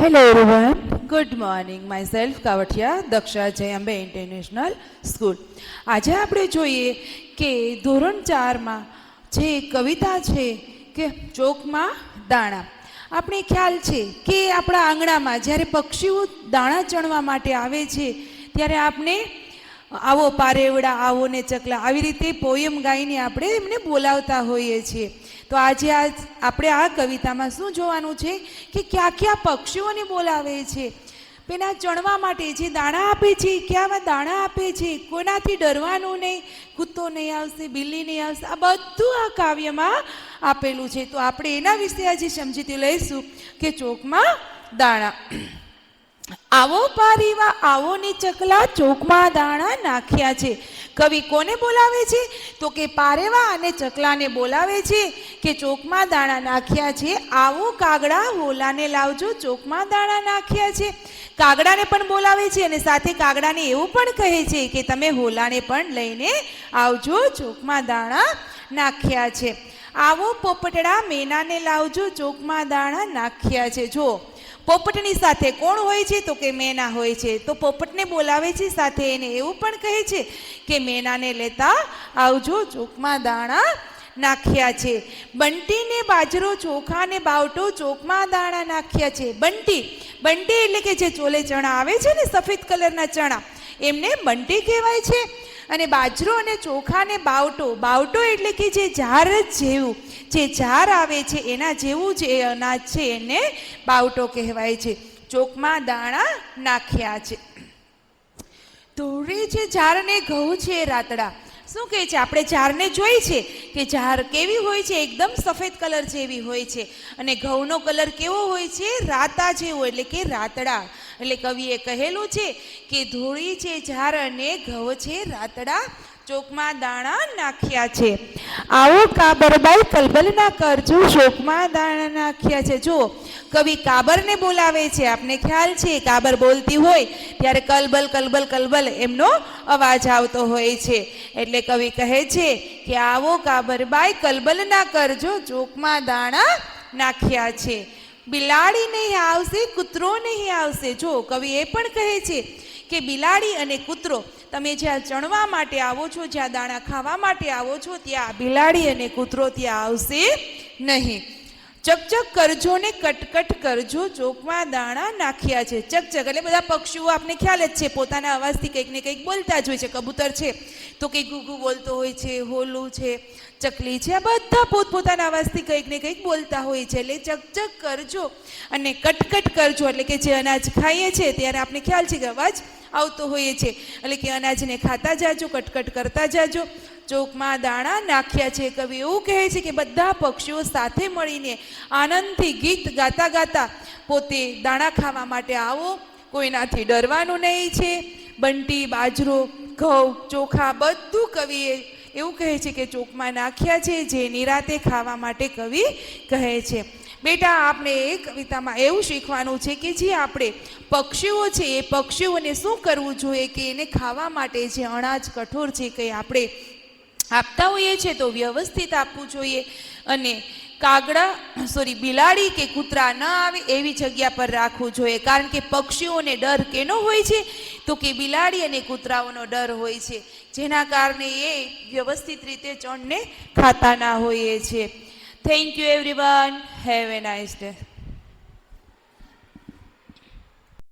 Hello everyone. Good morning myself Kavathiya Daksha Jay Ambe international school. આજે આપણે જોઈએ કે ધોરણ 4માં જે કવિતા છે કે ચોકમાં દાણા. આપણે ખ્યાલ છે કે આપણા આંગણામાં જ્યારે પક્ષીઓ દાણા ચણવા માટે આવે છે ત્યારે આપણે આવો પારેવડા, આવો ને ચકલા, આવી રીતે પોયમ ગાઈને આપણે એમને બોલાવતા હોઈએ છીએ. તો આજે આપણે આ કવિતામાં શું જોવાનું છે કે ક્યાં ક્યાં પક્ષીઓને બોલાવે છે, પેલા ચણવા માટે જે દાણા આપે છે, ક્યાં દાણા આપે છે, કોનાથી ડરવાનું નહીં, કૂતો નહીં આવશે, બિલ્લી નહીં આવશે, આ બધું આ કાવ્યમાં આપેલું છે. તો આપણે એના વિશે આજે સમજીતી લઈશું કે ચોકમાં દાણા. આવો પારીવા, આવો ને ચકલા, ચોકમાં દાણા નાખ્યા છે. કવિ કોને બોલાવે છે? તો કે પારેવા અને ચકલાને બોલાવે છે કે ચોકમાં દાણા નાખ્યા છે. આવો કાગડા, હોલાને લાવજો, ચોકમાં દાણા નાખ્યા છે. કાગડાને પણ બોલાવે છે અને સાથે કાગડાને એવું પણ કહે છે કે તમે હોલાને પણ લઈને આવજો, ચોકમાં દાણા નાખ્યા છે. આવો પોપટડા, મેનાને લાવજો, ચોકમાં દાણા નાખ્યા છે. જો પોપટની સાથે કોણ હોય છે? તો કે મેના હોય છે. તો પોપટને બોલાવે છે, સાથે એને એવું પણ કહે છે કે મેનાને લેતા આવજો, ચોકમાં દાણા નાખ્યા છે. બંટીને બાજરો, ચોખા ને બાવટો, ચોકમાં દાણા નાખ્યા છે. બંટી એટલે કે જે ચોલે ચણા આવે છે ને, સફેદ કલરના ચણા, એમને બંટી કહેવાય છે. અને બાજરો અને ચોખા ને બાવટો એટલે કે જે ઝાર જેવું, જે ઝાર આવે છે એના જેવું જે અનાજ છે એને બાવટો કહેવાય છે. ચોકમાં દાણા નાખ્યા છે. ધોળે છે ઝાર ને ઘઉં છે રાતડા. શું કહે છે? આપણે ઝારને જોઈ છે કે ઝાર કેવી હોય છે? એકદમ સફેદ કલર જેવી હોય છે. અને ઘઉંનો કલર કેવો હોય છે? રાતા જેવો, એટલે કે રાતડા. એટલે કવિએ કહેલું છે કે ધોળી છે ઝાર અને ઘઉં છે રાતડા, ચોકમાં દાણા નાખ્યા છે. આવો કાબરબાઈ, કલબલ ના કરજો, ચોકમાં દાણા નાખ્યા છે. જો કવિ કાબરને બોલાવે છે. આપને ખ્યાલ છે કાબર બોલતી હોય ત્યારે કલબલ કલબલ કલબલ એમનો અવાજ આવતો હોય છે. એટલે કવિ કહે છે કે આવો કાબરબાઈ, કલબલ ના કરજો, ચોકમાં દાણા નાખ્યા છે. બિલાડી નહીં આવશે, કૂતરો નહીં આવશે. જો કવિ એ પણ કહે છે કે બિલાડી અને કૂતરો, તમે જ્યાં ચણવા માટે આવો છો, જ્યાં દાણા ખાવા માટે આવો છો, ત્યાં બિલાડી અને કૂતરો ત્યાં આવશે નહીં. ચકચક કરજો ને કટકટ કરજો, ચોકમાં દાણા નાખ્યા છે. ચકચક એટલે બધા પક્ષીઓ, આપને ખ્યાલ જ છે, પોતાના અવાજથી કંઈક ને કંઈક બોલતા જ હોય છે. કબૂતર છે તો કંઈક ઘૂઘું બોલતો હોય છે, હોલું છે, ચકલી છે, આ બધા પોતપોતાના અવાજથી કંઈક ને કંઈક બોલતા હોય છે. એટલે ચકચક કરજો અને કટકટ કરજો, એટલે કે જે અનાજ ખાઈએ છીએ ત્યારે આપણે ખ્યાલ છે કે અવાજ આવતો હોઈએ છે, એટલે કે અનાજને ખાતા જાજો, કટકટ કરતા જાજો, ચોકમાં દાણા નાખ્યા છે. કવિ એવું કહે છે કે બધા પક્ષીઓ સાથે મળીને આનંદથી ગીત ગાતા ગાતા પોતે દાણા ખાવા માટે આવો, કોઈનાથી ડરવાનું નહીં છે. બંટી, બાજરો, ઘઉં, ચોખા બધું કવિએ એવું કહે છે કે ચોકમાં નાખ્યા છે, જે નિરાતે ખાવા માટે કવિ કહે છે. બેટા, આપણે એ કવિતામાં એવું શીખવાનું છે કે જે આપણે પક્ષીઓ છે એ પક્ષીઓને શું કરવું જોઈએ કે એને ખાવા માટે જે અનાજ, કઠોળ છે કંઈ આપણે આપતા હોઈએ છીએ તો વ્યવસ્થિત આપવું જોઈએ. અને બિલાડી કે કૂતરા ન આવે એવી જગ્યા પર રાખવું જોઈએ. કારણ કે પક્ષીઓને ડર કેનો હોય છે? તો કે બિલાડી અને કૂતરાઓનો ડર હોય છે, જેના કારણે એ વ્યવસ્થિત રીતે ચણને ખાતા ના હોઈએ છે. Thank you everyone. Have a nice day.